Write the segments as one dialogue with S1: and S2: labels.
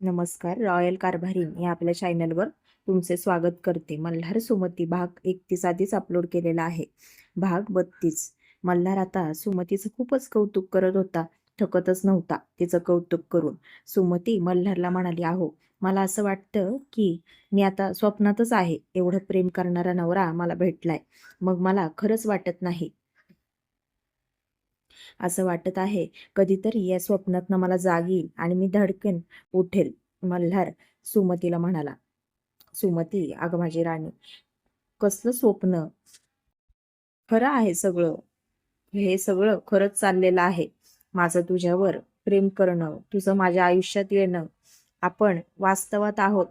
S1: नमस्कार. रॉयल कारभारीन या आपल्या चॅनलवर तुमचे स्वागत करते. मल्हार सुमती भाग 31 आधीच अपलोड केलेला आहे. भाग 32. मल्हार आता सुमतीचं खूपच कौतुक करत होता. थकतच नव्हता तिचं कौतुक करून. सुमती मल्हारला म्हणाली, अहो मला असं वाटतं की मी आता स्वप्नातच आहे. एवढं प्रेम करणारा नवरा मला भेटलाय. मग मला खरंच वाटत नाही. असं वाटत आहे कधीतरी या स्वप्नातनं मला जाग येईल आणि मी धडकन उठेल. मल्हार सुमतीला म्हणाला. सुमती, अगं माझी राणी, कसलं स्वप्न? खरं आहे सगळं. हे सगळं खरंच चाललेलं आहे. माझं तुझ्यावर प्रेम करणं, तुझं माझ्या आयुष्यात येणं. आपण वास्तवात आहोत,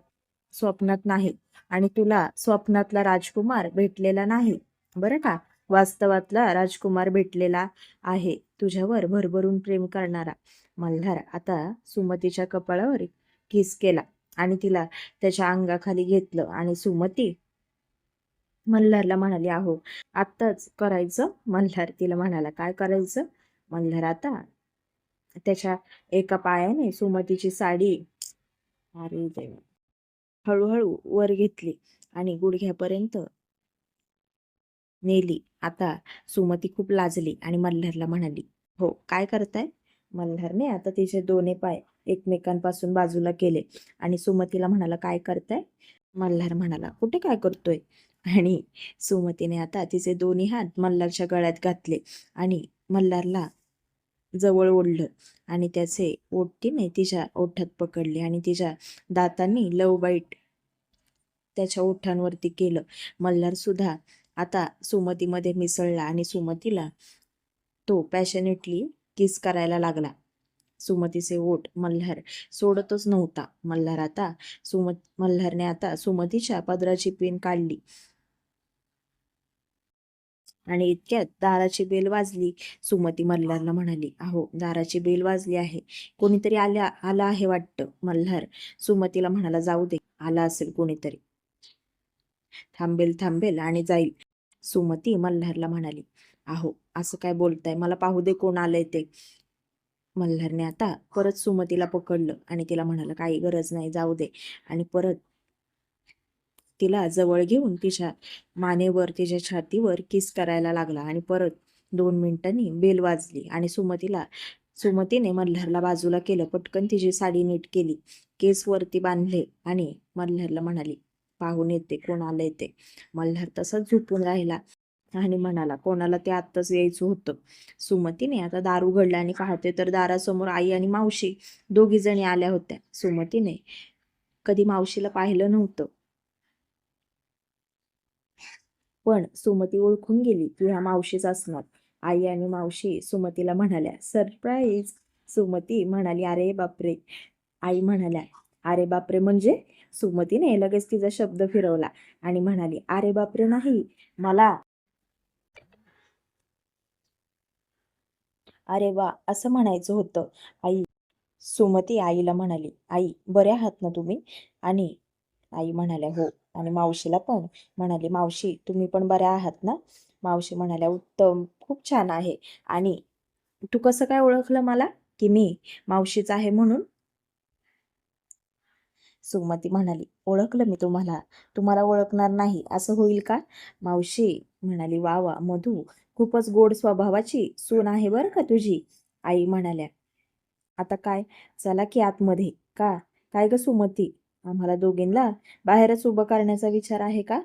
S1: स्वप्नात नाही. आणि तुला स्वप्नातला राजकुमार भेटलेला नाही बरं का. वास्तवातला राजकुमार भेटलेला आहे, तुझ्यावर भरभरून प्रेम करणारा. मल्हार आता सुमतीच्या कपाळावर किस केला आणि तिला त्याच्या अंगाखाली घेतलं आणि सुमती मल्हारला म्हणाली, अहो आत्ताच करायचं. मल्हार तिला म्हणाला, काय करायचं? मल्हार आता त्याच्या एका पायाने सुमतीची साडी, अरे देवा, हळूहळू वर घेतली आणि गुडघ्यापर्यंत नेली. आता सुमती खूप लाजली आणि मल्हारला म्हणाली, हो काय करताय? मल्हारने आता तिचे दोन्ही पाय एकमेकांपासून बाजूला केले आणि सुमतीला म्हणाला, काय करताय? मल्हार म्हणाला, कुठे काय करतोय? आणि सुमतीने आता तिचे दोन्ही हात मल्हारच्या गळ्यात घातले आणि मल्हारला जवळ ओढलं आणि त्याचे ओठ तिने तिच्या ओठात पकडले आणि तिच्या दातांनी लव बाईट त्याच्या ओठांवरती केलं. मल्हार सुद्धा आता सुमतीमध्ये मिसळला आणि सुमतीला तो पॅशनेटली किस करायला लागला. सुमतीचे ओठ मल्हार सोडतच नव्हता. मल्हारने आता सुमतीच्या पदराची पिन काढली आणि इतक्यात दाराची बेल वाजली. सुमती मल्हारला म्हणाली, अहो दाराची बेल वाजली आहे, कोणीतरी आला आहे वाटतं. मल्हार सुमतीला म्हणाला, जाऊ दे, आला असेल कोणीतरी, थांबेल थांबेल आणि जाईल. सुमती मल्हारला म्हणाली, अहो असं काय बोलताय, मला पाहू दे कोण आलंय ते. मल्हारने आता परत सुमतीला पकडलं आणि तिला म्हणाला, काही गरज नाही, जाऊ दे. आणि परत तिला जवळ घेऊन तिच्या मानेवर तिच्या छातीवर किस करायला लागला आणि परत 2 मिनिटांनी बेल वाजली आणि सुमतीने मल्हारला बाजूला केलं. पटकन तिची साडी नीट केली, केस वरती बांधले आणि मल्हारला म्हणाली, पाहून येते कोण आलंय ते. मल्हार तसाच झोपून राहिला आणि म्हणाला, कोणाला ते आत्ताच यायचं होतं. सुमतीने आता दार उघडला आणि पाहते तर दारासमोर आई आणि मावशी दोघी जणी आल्या होत्या. सुमतीने कधी मावशीला पाहिलं नव्हतं, पण सुमती ओळखून गेली की ह्या मावशीच असणार. आई आणि मावशी सुमतीला म्हणाल्या, सरप्राईज. सुमती म्हणाली, अरे बापरे. आई म्हणाल्या, अरे बापरे म्हणजे? सुमतीने लगेच तिचा शब्द फिरवला आणि म्हणाली, अरे बापरे नाही, मला अरे वा असं म्हणायचं होतं. आई सुमती आईला म्हणाली, आई बरे आहात ना तुम्ही? आणि आई म्हणाल्या, हो. आणि मावशीला पण म्हणाली, मावशी तुम्ही पण बऱ्या आहात ना? मावशी म्हणाल्या, उत्तम, खूप छान आहे. आणि तू कसं काय ओळखलं मला की मी मावशीच आहे म्हणून? सुमती म्हणाली, ओळखलं मी तुम्हाला, तुम्हाला ओळखणार नाही असं होईल का? मावशी म्हणाली, वा वा मधू, खूपच गोड स्वभावाची सून आहे बरं का तुझी. आई म्हणाल्या, आता काय, चला की आतमध्ये. का, काय ग सुमती, आम्हाला दोघींना बाहेरच उभं करण्याचा विचार आहे का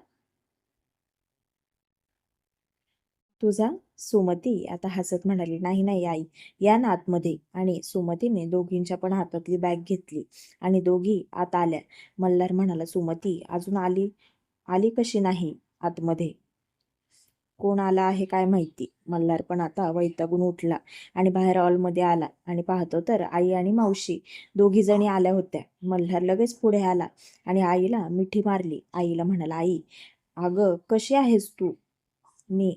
S1: तुझा? सुमती आता हसत म्हणाली, नाही नाही आई, या ना आतमध्ये. आणि सुमतीने दोघींच्या पण हातातली बॅग घेतली आणि दोघी आत आल्या. मल्हार म्हणाला, सुमती अजून आली आली कशी नाही आतमध्ये? कोण आला आहे काय माहिती. मल्हार पण आता वैतागून उठला आणि बाहेर हॉलमध्ये आला आणि पाहतो तर आई आणि मावशी दोघी जणी आल्या होत्या. मल्हार लगेच पुढे आला आणि आईला मिठी मारली. आईला म्हणाला, आई अगं कशी आहेस तू? मी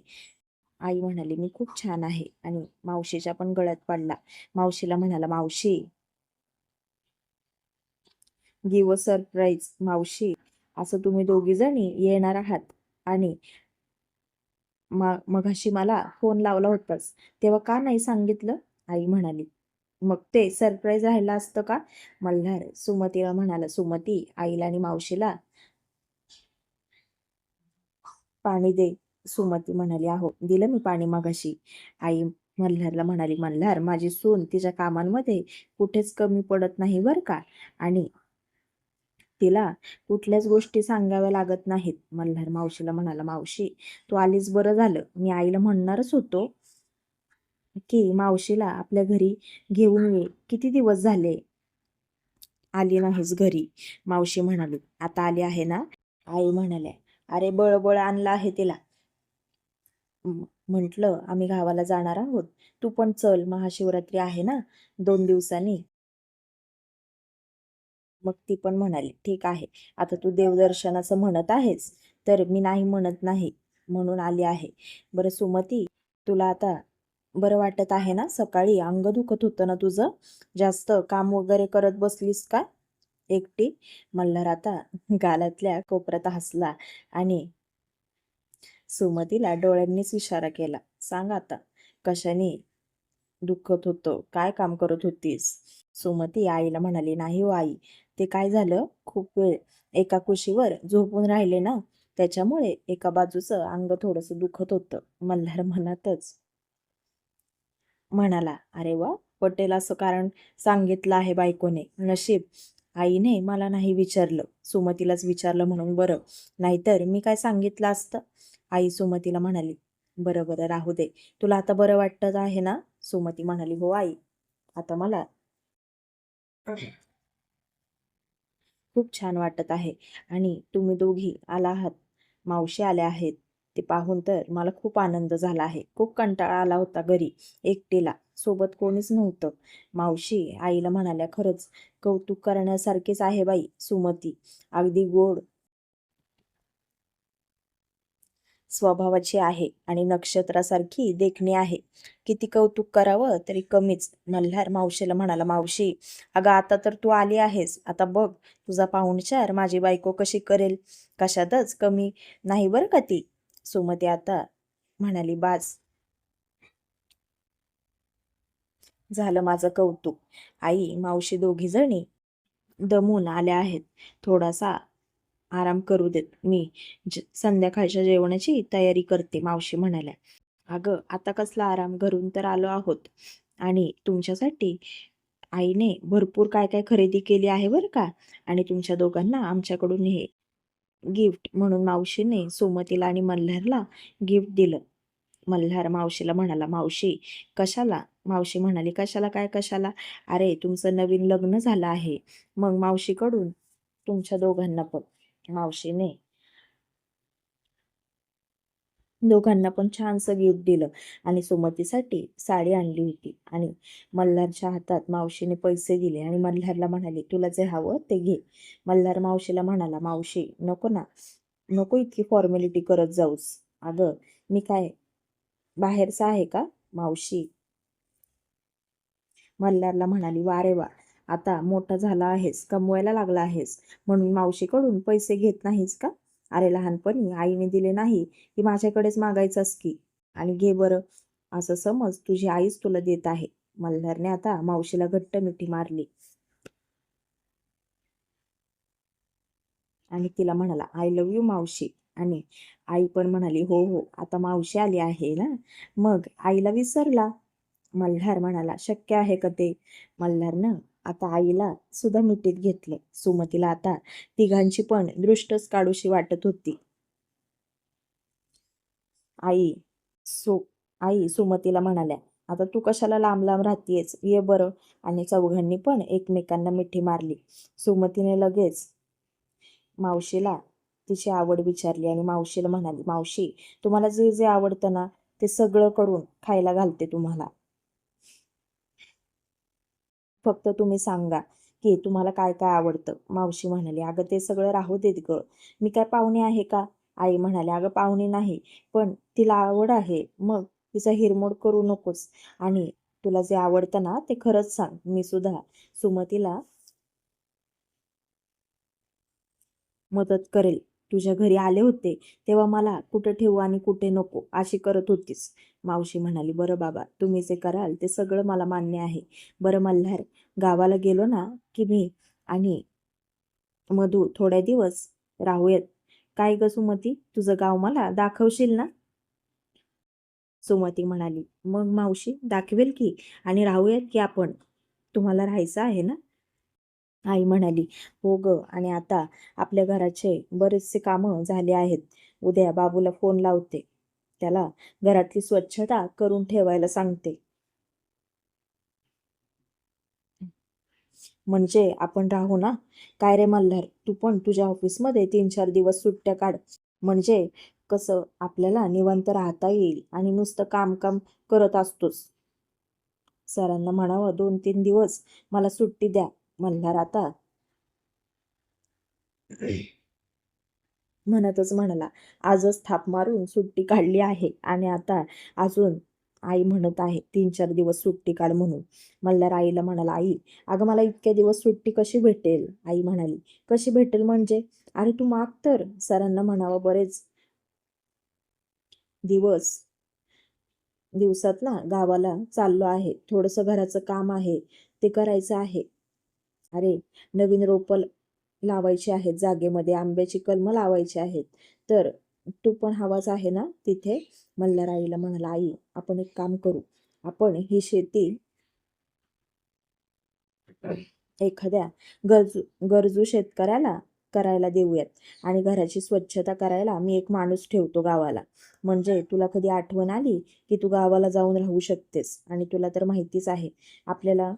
S1: आई म्हणाली, मी खूप छान आहे. आणि मावशीच्या पण गळ्यात पडला. मावशीला म्हणाला, मावशी गिव अ सरप्राईज. मावशी, असं तुम्ही दोघी जणी येणार आहात आणि मगाशी मला फोन लावला होतास तेव्हा का नाही सांगितलं? आई म्हणाली, मग ते सरप्राईज राहिलं असतं का? मल्हार सुमतीला म्हणाला, सुमती आईला आणि मावशीला पाणी दे. सुमती म्हणाली, अहो दिलं मी पाणी मगाशी. आई मल्हारला म्हणाली, मल्हार माझी सून तिच्या कामांमध्ये कुठेच कमी पडत नाही बर का, आणि तिला कुठल्याच गोष्टी सांगाव्या लागत नाहीत. मल्हार मावशीला म्हणाला, मावशी तू आलीस बरं झालं. मी आईला म्हणणारच होतो की मावशीला आपल्या घरी घेऊन ये. किती दिवस झाले आली नाहीस घरी. मावशी म्हणाली, आता आली आहे ना. आई म्हणाल्या, अरे बळबळ आणलं आहे तिला. म्हटलं आम्ही गावाला जाणार आहोत, तू पण चल, महाशिवरात्री आहे ना 2 दिवसांनी. मग ती पण म्हणाली, ठीक आहे, आता तू देवदर्शनाचं म्हणत आहेस तर मी नाही म्हणत नाही, म्हणून आली आहे. बरं सुमती, तुला आता बरं वाटत आहे ना? सकाळी अंग दुखत होतं ना तुझं, जास्त काम वगैरे करत बसलीस का एकटी? मल्हार आता गालातल्या कोपऱ्यात हसला आणि सुमतीला डोळ्यांनीच इशारा केला. सांग आता, कशाने दुखत होतं? काय काम करत होतीस? सुमती आईला म्हणाली, नाही हो आई, ते काय झालं, खूप वेळ एका कुशीवर झोपून राहिले ना, त्याच्यामुळे एका बाजूचं अंग थोडंसं दुखत होतं. मल्हार मनातच म्हणाला, अरे वा, पटेल असं कारण सांगितलं आहे बायकोने. नशीब आईने मला नाही विचारलं, सुमतीलाच विचारलं म्हणून बरं, नाहीतर मी काय सांगितलं असतं. आई सुमतीला म्हणाली, बरं बरं राहू दे, तुला आता बरं वाटत आहे ना? सुमती म्हणाली, हो आई, आता मला खूप छान वाटत आहे. आणि तुम्ही दोघी आला आहात, मावशी आल्या आहेत, ते पाहून तर मला खूप आनंद झाला आहे. खूप कंटाळा आला होता घरी एकटीला, सोबत कोणीच नव्हतं. मावशी आईला म्हणाल्या, खरंच कौतुक करण्यासारखेच आहे बाई सुमती, अगदी गोड स्वभावाची आहे आणि नक्षत्रासारखी देखणी आहे. किती कौतुक करावं तरी कमीच. मल्हार मावशीला म्हणाला, मावशी अगं आता तर तू आली आहेस, आता बघ तुझा पाहुणचार माझी बायको कशी करेल, कशातच कमी नाही बरं का ती. सुमती आता म्हणाली, बास झालं माझं कौतुक. आई मावशी दोघी जणी दमून आल्या आहेत, थोडासा आराम करू देत, मी संध्याकाळच्या जेवणाची तयारी करते. मावशी म्हणाल्या, अगं आता कसला आराम, घरून तर आलो आहोत आणि तुमच्यासाठी आईने भरपूर काय काय खरेदी केली आहे बरं का, आणि तुमच्या दोघांना आमच्याकडून हे गिफ्ट म्हणून मावशीने सुमतीला आणि मल्हारला गिफ्ट दिलं. मल्हार मावशीला म्हणाला, मावशी कशाला? मावशी म्हणाली, कशाला काय कशाला, अरे तुमचं नवीन लग्न झालं आहे, मग मावशीकडून तुमच्या दोघांना पण. मावशीने दोघांना पण छानसं गिफ्ट दिलं आणि सुमतीसाठी साडी आणली होती. आणि मल्हारच्या हातात मावशीने पैसे दिले आणि मल्हारला म्हणाले, तुला जे हवं ते घे. मल्हार मावशीला म्हणाला, मावशी नको ना, नको इतकी फॉर्मॅलिटी करत जाऊस. अगं मी काय बाहेरचा आहे का? मावशी मल्हारला म्हणाली, वा रे वा, आता मोठा झाला आहेस, कमवायला लागला आहेस, म्हणून मावशीकडून पैसे घेत नाहीस का? अरे लहानपणी आईने दिले नाही की माझ्याकडेच मागायचंस की, आणि घे बरं, असं समज तुझी आईच तुला देत आहे. मल्हारने आता मावशीला घट्ट मिठी मारली आणि तिला म्हणाला, आय लव्ह यू मावशी. आणि आई पण म्हणाली, हो हो, आता मावशी आली आहे ना, मग आईला विसरला. मल्हार म्हणाला, शक्य आहे का ते? मल्हारनं आता आईला सुद्धा मिठीत घेतलं. सुमतीला आता तिघांची पण दृष्टच काढूशी वाटत होती. आई सु आई सुमतीला म्हणाल्या, आता तू कशाला लांब लांब राहतीयेस, ये बरं. आणि चौघांनी पण एकमेकांना मिठी मारली. सुमतीने लगेच मावशीला तिची आवड विचारली आणि मावशीला म्हणाली, मावशी तुम्हाला जे जे आवडतं ना ते सगळं करून खायला घालते तुम्हाला. फक्त तुम्ही सांगा की तुम्हाला काय काय आवडतं. मावशी म्हणाली, अगं ते सगळं राहू देत ग, मी काय पाहुणे आहे का? आई म्हणाले, अगं पाहुणे नाही, पण तिला आवड आहे, मग तिचा हिरमोड करू नकोस, आणि तुला जे आवडतं ना ते खरंच सांग, मी सुद्धा सुमतीला मदत करेल. तुझ्या घरी आले होते तेव्हा मला कुठे ठेवू आणि कुठे नको अशी करत होतीस, मावशी म्हणाली, बरं बाबा, तुम्ही जे कराल ते सगळं मला मान्य आहे. बरं मल्हार, गावाला गेलो ना की मी आणि मधू थोड्या दिवस राहूयात. काय ग सुमती, तुझं गाव मला दाखवशील ना? सुमती म्हणाली, मग मावशी दाखवेल की, आणि राहूयात की आपण. तुम्हाला राहायचं आहे ना? आई म्हणाली, हो ग, आणि आता आपल्या घराचे बरेचसे कामं झाले आहेत. उद्या बाबूला फोन लावते, त्याला घरातली स्वच्छता करून ठेवायला सांगते. म्हणजे आपण राहू ना? काय रे मल्हार, तू पण तुझ्या ऑफिसमध्ये 3-4 दिवस सुट्ट्या काढ. म्हणजे कसं आपल्याला निवांत राहता येईल, आणि नुसतं काम काम करत असतोस. सरांना म्हणावं 2-3 दिवस मला सुट्टी द्या. मल्हार आता म्हणतच म्हणाला, आजच थाप मारून सुट्टी काढली आहे, आणि आता अजून आई म्हणत आहे 3-4 दिवस सुट्टी काढ म्हणून. मल्हार आईला म्हणाला, आई, अगं मला इतक्या दिवस सुट्टी कशी भेटेल? आई म्हणाली, कशी भेटेल म्हणजे? अरे तू माग तर. सरांना म्हणावं बरेच दिवस दिवसात ना गावाला चाललो आहे, थोडंसं घराचं काम आहे, ते करायचं आहे. अरे, नवीन रोपं लावायची आहेत, जागेमध्ये आंब्याची कलमं लावायची आहेत. तर तू पण हवाच आहे ना तिथे? मल्हार आईला म्हणाला, आई, आपण एक काम करू, आपण ही शेती एखाद्या गरजू गरजू शेतकऱ्याला करायला देऊयात, आणि घराची स्वच्छता करायला मी एक माणूस ठेवतो गावाला. म्हणजे तुला कधी आठवण आली की तू गावाला जाऊन राहू शकतेस. आणि तुला तर माहितीच आहे, आपल्याला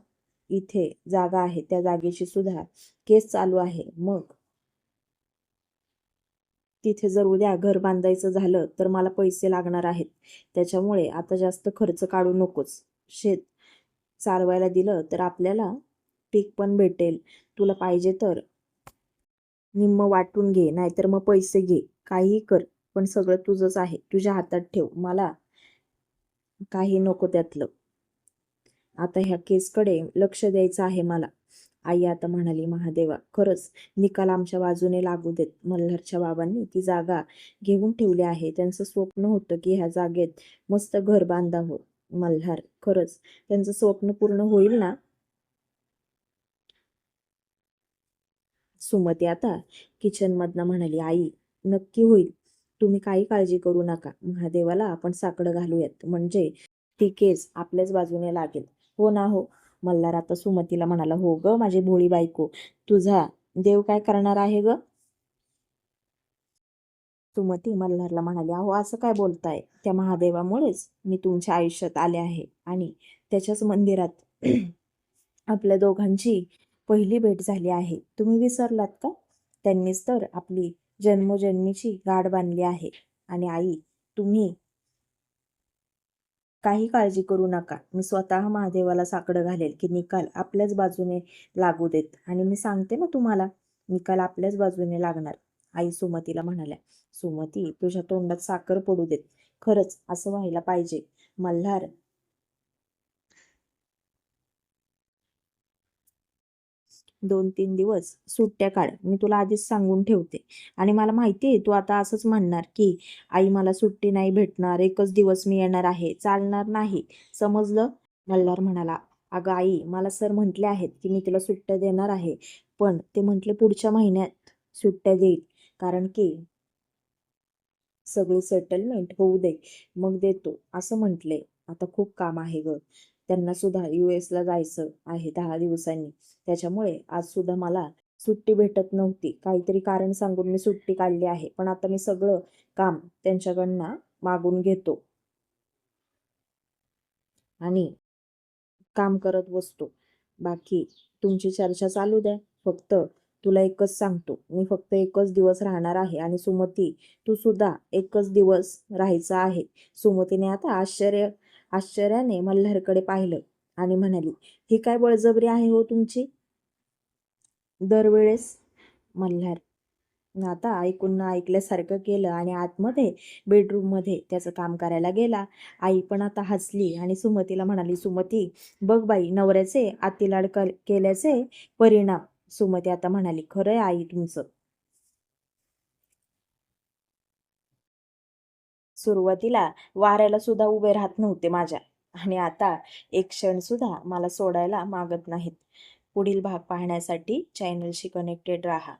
S1: इथे जागा आहे, त्या जागेची सुद्धा केस चालू आहे. मग तिथे जर उद्या घर बांधायचं झालं तर मला पैसे लागणार आहेत. त्याच्यामुळे आता जास्त खर्च काढू नकोस. शेत चालवायला दिलं तर आपल्याला पीक पण भेटेल. तुला पाहिजे तर निम्म वाटून घे, नाहीतर मग पैसे घे. काहीही कर, पण सगळं तुझंच आहे. तुझ्या हातात ठेव. मला काही नको त्यातलं. आता ह्या केसकडे लक्ष द्यायचं आहे मला. आई आता म्हणाली, महादेवा, खरंच निकाल आमच्या बाजूने लागू देत. मल्हारच्या बाबांनी ती जागा घेऊन ठेवली आहे. त्यांचं स्वप्न होतं की ह्या जागेत मस्त घर बांधावं. मल्हार, खरंच त्यांचं स्वप्न पूर्ण होईल ना? सुमती आता किचनमधनं म्हणाली, आई, नक्की होईल. तुम्ही काही काळजी करू नका. महादेवाला आपण साकडं घालूयात, म्हणजे ती केस आपल्याच बाजूने लागेल. हो ना हो? मल्हार आता सुमतीला म्हणाला, हो ग माझी भोळी बायको, तुझा देव काय करणार आहे ग? सुमती मल्हारला म्हणाली, अहो असं काय बोलताय? त्या महादेवामुळेच मी तुमच्या आयुष्यात आले आहे, आणि त्याच्याच मंदिरात आपल्या दोघांची पहिली भेट झाली आहे. तुम्ही विसरलात का? त्यांनीच तर आपली जन्मोजन्मीची गाठ बांधली आहे. आणि आई, तुम्ही काही काळजी करू नका. मी स्वतः महादेवाला साकडं घालेल की निकाल आपल्याच बाजूने लागू देत. आणि मी सांगते ना तुम्हाला, निकाल आपल्याच बाजूने लागणार. आई सुमतीला म्हणाल्या, सुमती, तुझ्या तोंडात साखर पडू देत. खरंच असं व्हायला पाहिजे. मल्हार, 2-3 दिवस सुट्ट्या काढ. मी तुला आधीच सांगून ठेवते. आणि मला माहिती आहे तू आता असंच म्हणणार की आई मला सुट्टी नाही भेटणार, एकच दिवस मी येणार आहे. चालणार नाही, समजलं? मल्हार म्हणाला, अगं आई, मला सर म्हटले आहेत की मी तुला सुट्ट्या देणार आहे. पण ते म्हटले पुढच्या महिन्यात सुट्ट्या देईल, कारण की सगळी सेटलमेंट होऊ दे, मग देतो असं म्हटले. आता खूप काम आहे ग. त्यांना सुद्धा US ला जायचं आहे 10 दिवसांनी. त्याच्यामुळे आज सुद्धा मला सुट्टी भेटत नव्हती. काहीतरी कारण सांगून मी सुट्टी काढली आहे. पण आता मी सगळं काम त्यांच्याकडनं मागून घेतो आणि काम करत बसतो. बाकी तुमची चर्चा चालू द्या. फक्त तुला एकच सांगतो, मी फक्त एकच दिवस राहणार आहे. आणि सुमती, तू सुद्धा एकच दिवस राहायचं आहे. सुमतीने आता आश्चर्याने मल्हारकडे पाहिलं आणि म्हणाली, ही काय बळजबरी आहे हो तुमची दरवेळेस? मल्हार आता ऐकून न ऐकल्यासारखं केलं आणि आतमध्ये बेडरूममध्ये त्याचं काम करायला गेला. आई पण आता हसली आणि सुमतीला म्हणाली, सुमती, बघ बाई, नवऱ्याचे अतिलाड केल्याचे परिणाम. सुमती आता म्हणाली, खरंय आई तुमचं. सुरुवातीला वाऱ्याला सुद्धा उभे राहत नव्हते माझ्या, आणि आता एक क्षण सुद्धा मला सोडायला मागत नाहीत. पुढील भाग पाहण्यासाठी चॅनलशी कनेक्टेड राहा.